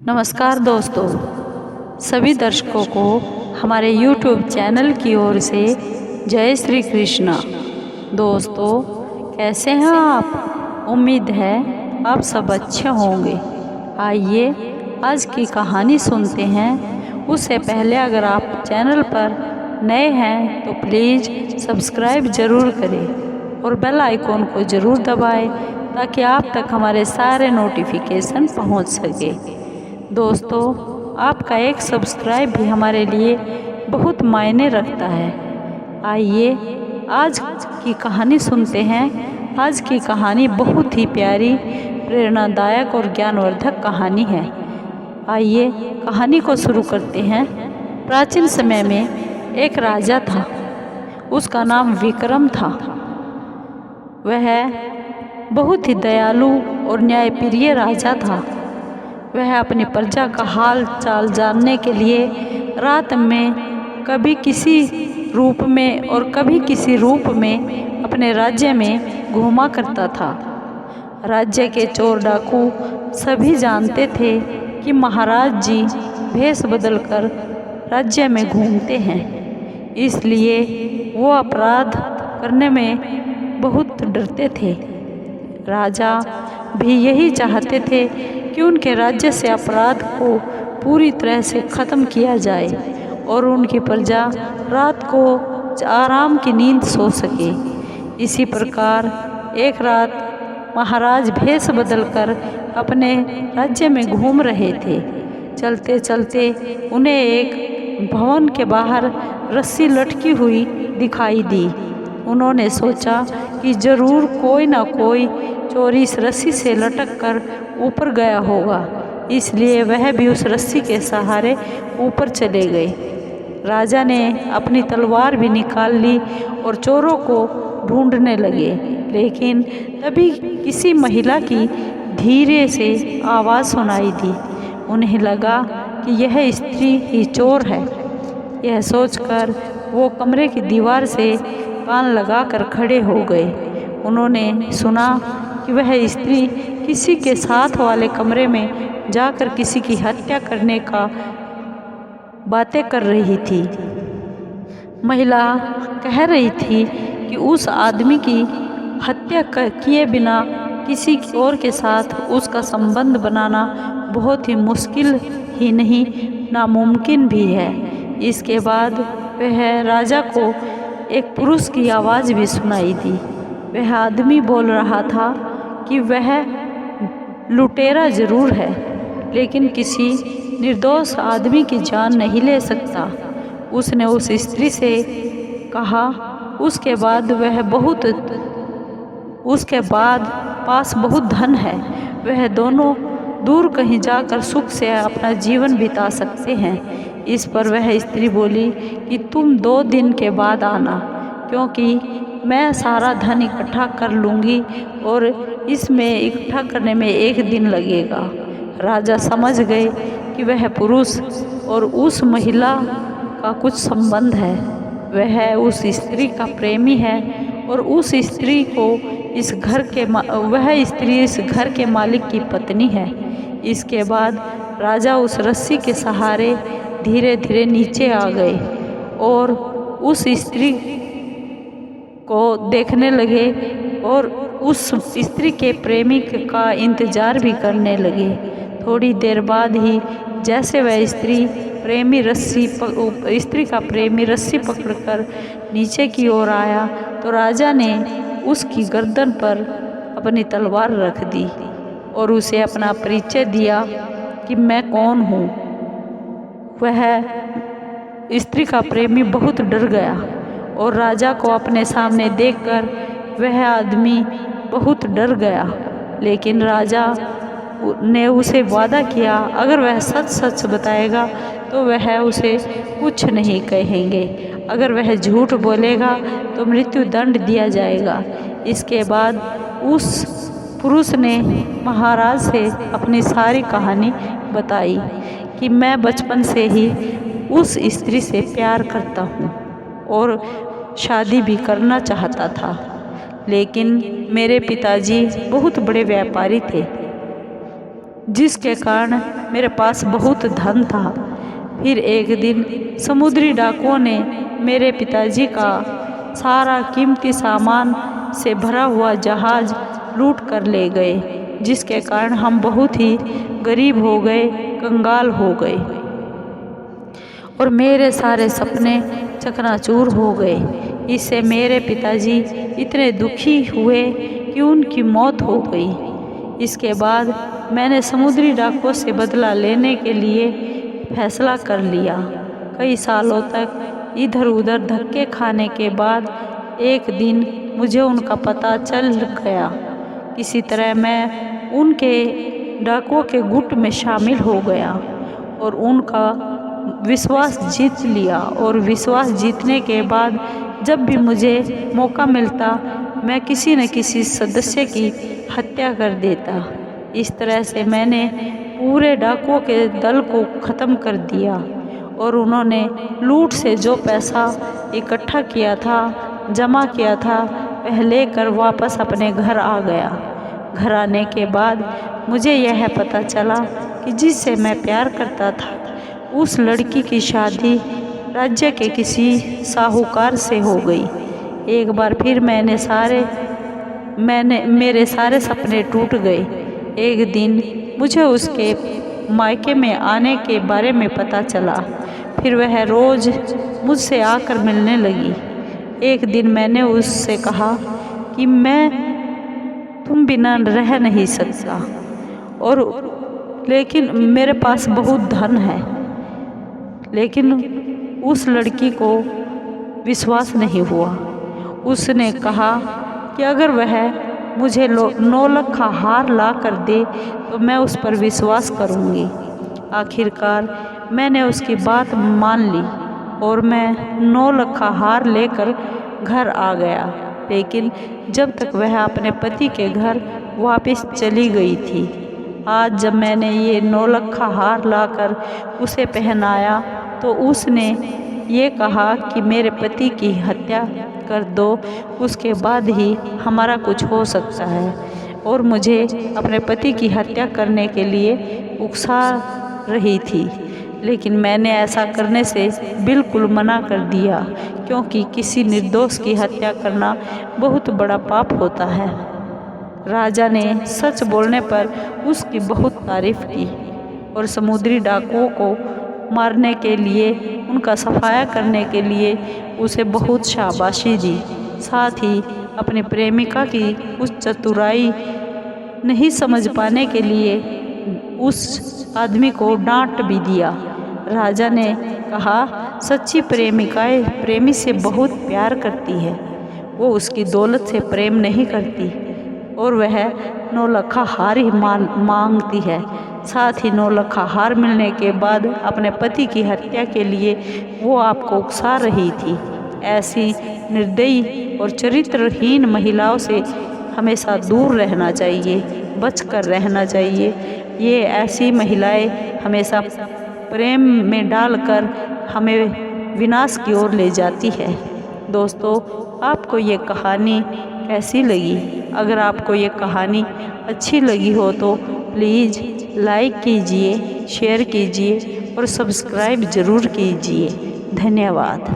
नमस्कार दोस्तों, सभी दर्शकों को हमारे YouTube चैनल की ओर से जय श्री कृष्णा। दोस्तों, कैसे हैं आप? उम्मीद है आप सब अच्छे होंगे। आइए आज की कहानी सुनते हैं। उससे पहले अगर आप चैनल पर नए हैं तो प्लीज़ सब्सक्राइब ज़रूर करें और बेल आइकॉन को ज़रूर दबाएं ताकि आप तक हमारे सारे नोटिफिकेशन पहुंच सके। दोस्तों, आपका एक सब्सक्राइब भी हमारे लिए बहुत मायने रखता है। आइए आज की कहानी सुनते हैं। आज की कहानी बहुत ही प्यारी, प्रेरणादायक और ज्ञानवर्धक कहानी है। आइए कहानी को शुरू करते हैं। प्राचीन समय में एक राजा था। उसका नाम विक्रम था। वह बहुत ही दयालु और न्यायप्रिय राजा था। वह अपनी प्रजा का हाल चाल जानने के लिए रात में कभी किसी रूप में और कभी किसी रूप में अपने राज्य में घूमा करता था। राज्य के चोर डाकू सभी जानते थे कि महाराज जी भेष बदलकर राज्य में घूमते हैं, इसलिए वो अपराध करने में बहुत डरते थे। राजा भी यही चाहते थे कि उनके राज्य से अपराध को पूरी तरह से ख़त्म किया जाए और उनकी प्रजा रात को आराम की नींद सो सके। इसी प्रकार एक रात महाराज भेष बदलकर अपने राज्य में घूम रहे थे। चलते चलते उन्हें एक भवन के बाहर रस्सी लटकी हुई दिखाई दी। उन्होंने सोचा कि ज़रूर कोई ना कोई चोर इस रस्सी से लटक कर ऊपर गया होगा, इसलिए वह भी उस रस्सी के सहारे ऊपर चले गए। राजा ने अपनी तलवार भी निकाल ली और चोरों को ढूंढने लगे, लेकिन तभी किसी महिला की धीरे से आवाज़ सुनाई दी। उन्हें लगा कि यह स्त्री ही चोर है। यह सोचकर वो कमरे की दीवार से कान लगाकर खड़े हो गए। उन्होंने सुना कि वह स्त्री किसी के साथ वाले कमरे में जाकर किसी की हत्या करने का बातें कर रही थी। महिला कह रही थी कि उस आदमी की हत्या किए बिना किसी और के साथ उसका संबंध बनाना बहुत ही मुश्किल ही नहीं, नामुमकिन भी है। इसके बाद वह राजा को एक पुरुष की आवाज़ भी सुनाई दी। वह आदमी बोल रहा था कि वह लुटेरा ज़रूर है, लेकिन किसी निर्दोष आदमी की जान नहीं ले सकता। उसने उस स्त्री से कहा। उसके बाद पास बहुत धन है। वह दोनों दूर कहीं जाकर सुख से अपना जीवन बिता सकते हैं। इस पर वह स्त्री बोली कि तुम 2 दिन के बाद आना, क्योंकि मैं सारा धन इकट्ठा कर लूँगी और इसमें इकट्ठा करने में 1 दिन लगेगा। राजा समझ गए कि वह पुरुष और उस महिला का कुछ संबंध है। वह उस स्त्री का प्रेमी है और उस स्त्री को वह स्त्री इस घर के मालिक की पत्नी है। इसके बाद राजा उस रस्सी के सहारे धीरे धीरे नीचे आ गए और उस स्त्री को देखने लगे और उस स्त्री के प्रेमी का इंतज़ार भी करने लगे। थोड़ी देर बाद ही जैसे वह स्त्री का प्रेमी रस्सी पकड़कर नीचे की ओर आया तो राजा ने उसकी गर्दन पर अपनी तलवार रख दी और उसे अपना परिचय दिया कि मैं कौन हूँ। वह स्त्री का प्रेमी बहुत डर गया और राजा को अपने सामने देखकर वह आदमी बहुत डर गया, लेकिन राजा ने उसे वादा किया अगर वह सच सच बताएगा तो वह उसे कुछ नहीं कहेंगे, अगर वह झूठ बोलेगा तो मृत्यु दंड दिया जाएगा। इसके बाद उस पुरुष ने महाराज से अपनी सारी कहानी बताई कि मैं बचपन से ही उस स्त्री से प्यार करता हूँ और शादी भी करना चाहता था, लेकिन मेरे पिताजी बहुत बड़े व्यापारी थे जिसके कारण मेरे पास बहुत धन था। फिर एक दिन समुद्री डाकुओं ने मेरे पिताजी का सारा कीमती सामान से भरा हुआ जहाज़ लूट कर ले गए, जिसके कारण हम बहुत ही गरीब हो गए, कंगाल हो गए और मेरे सारे सपने चकनाचूर हो गए। इससे मेरे पिताजी इतने दुखी हुए कि उनकी मौत हो गई। इसके बाद मैंने समुद्री डाकुओं से बदला लेने के लिए फैसला कर लिया। कई सालों तक इधर उधर धक्के खाने के बाद एक दिन मुझे उनका पता चल गया। किसी तरह मैं उनके डाकुओं के गुट में शामिल हो गया और उनका विश्वास जीत लिया। और विश्वास जीतने के बाद जब भी मुझे मौका मिलता मैं किसी न किसी सदस्य की हत्या कर देता। इस तरह से मैंने पूरे डाकुओं के दल को ख़त्म कर दिया और उन्होंने लूट से जो पैसा इकट्ठा किया था, जमा किया था, वह लेकर वापस अपने घर आ गया। घर आने के बाद मुझे यह पता चला कि जिससे मैं प्यार करता था उस लड़की की शादी राज्य के किसी साहूकार से हो गई। एक बार फिर मेरे सारे सपने टूट गए। एक दिन मुझे उसके मायके में आने के बारे में पता चला। फिर वह रोज़ मुझसे आकर मिलने लगी। एक दिन मैंने उससे कहा कि मैं तुम बिना रह नहीं सकता लेकिन मेरे पास बहुत धन है। लेकिन उस लड़की को विश्वास नहीं हुआ। उसने कहा कि अगर वह मुझे 9 लाख का हार ला कर दे तो मैं उस पर विश्वास करूँगी। आखिरकार मैंने उसकी बात मान ली और मैं 9 लाख का हार लेकर घर आ गया। लेकिन जब तक वह अपने पति के घर वापस चली गई थी। आज जब मैंने ये 9 लाख का हार लाकर उसे पहनाया तो उसने ये कहा कि मेरे पति की हत्या कर दो, उसके बाद ही हमारा कुछ हो सकता है। और मुझे अपने पति की हत्या करने के लिए उकसा रही थी। लेकिन मैंने ऐसा करने से बिल्कुल मना कर दिया, क्योंकि किसी निर्दोष की हत्या करना बहुत बड़ा पाप होता है। राजा ने सच बोलने पर उसकी बहुत तारीफ की और समुद्री डाकुओं को मारने के लिए, उनका सफाया करने के लिए उसे बहुत शाबाशी दी। साथ ही अपनी प्रेमिका की उस चतुराई नहीं समझ पाने के लिए उस आदमी को डांट भी दिया। राजा ने कहा, सच्ची प्रेमिकाएं प्रेमी से बहुत प्यार करती है, वो उसकी दौलत से प्रेम नहीं करती और वह 9 लाख का हार ही मांगती है। साथ ही 9 लाख का हार मिलने के बाद अपने पति की हत्या के लिए वो आपको उकसा रही थी। ऐसी निर्दयी और चरित्रहीन महिलाओं से हमेशा दूर रहना चाहिए, बचकर रहना चाहिए। ये ऐसी महिलाएं हमेशा प्रेम में डालकर हमें विनाश की ओर ले जाती है। दोस्तों, आपको ये कहानी कैसी लगी? अगर आपको ये कहानी अच्छी लगी हो तो प्लीज़ लाइक कीजिए, शेयर कीजिए और सब्सक्राइब ज़रूर कीजिए। धन्यवाद।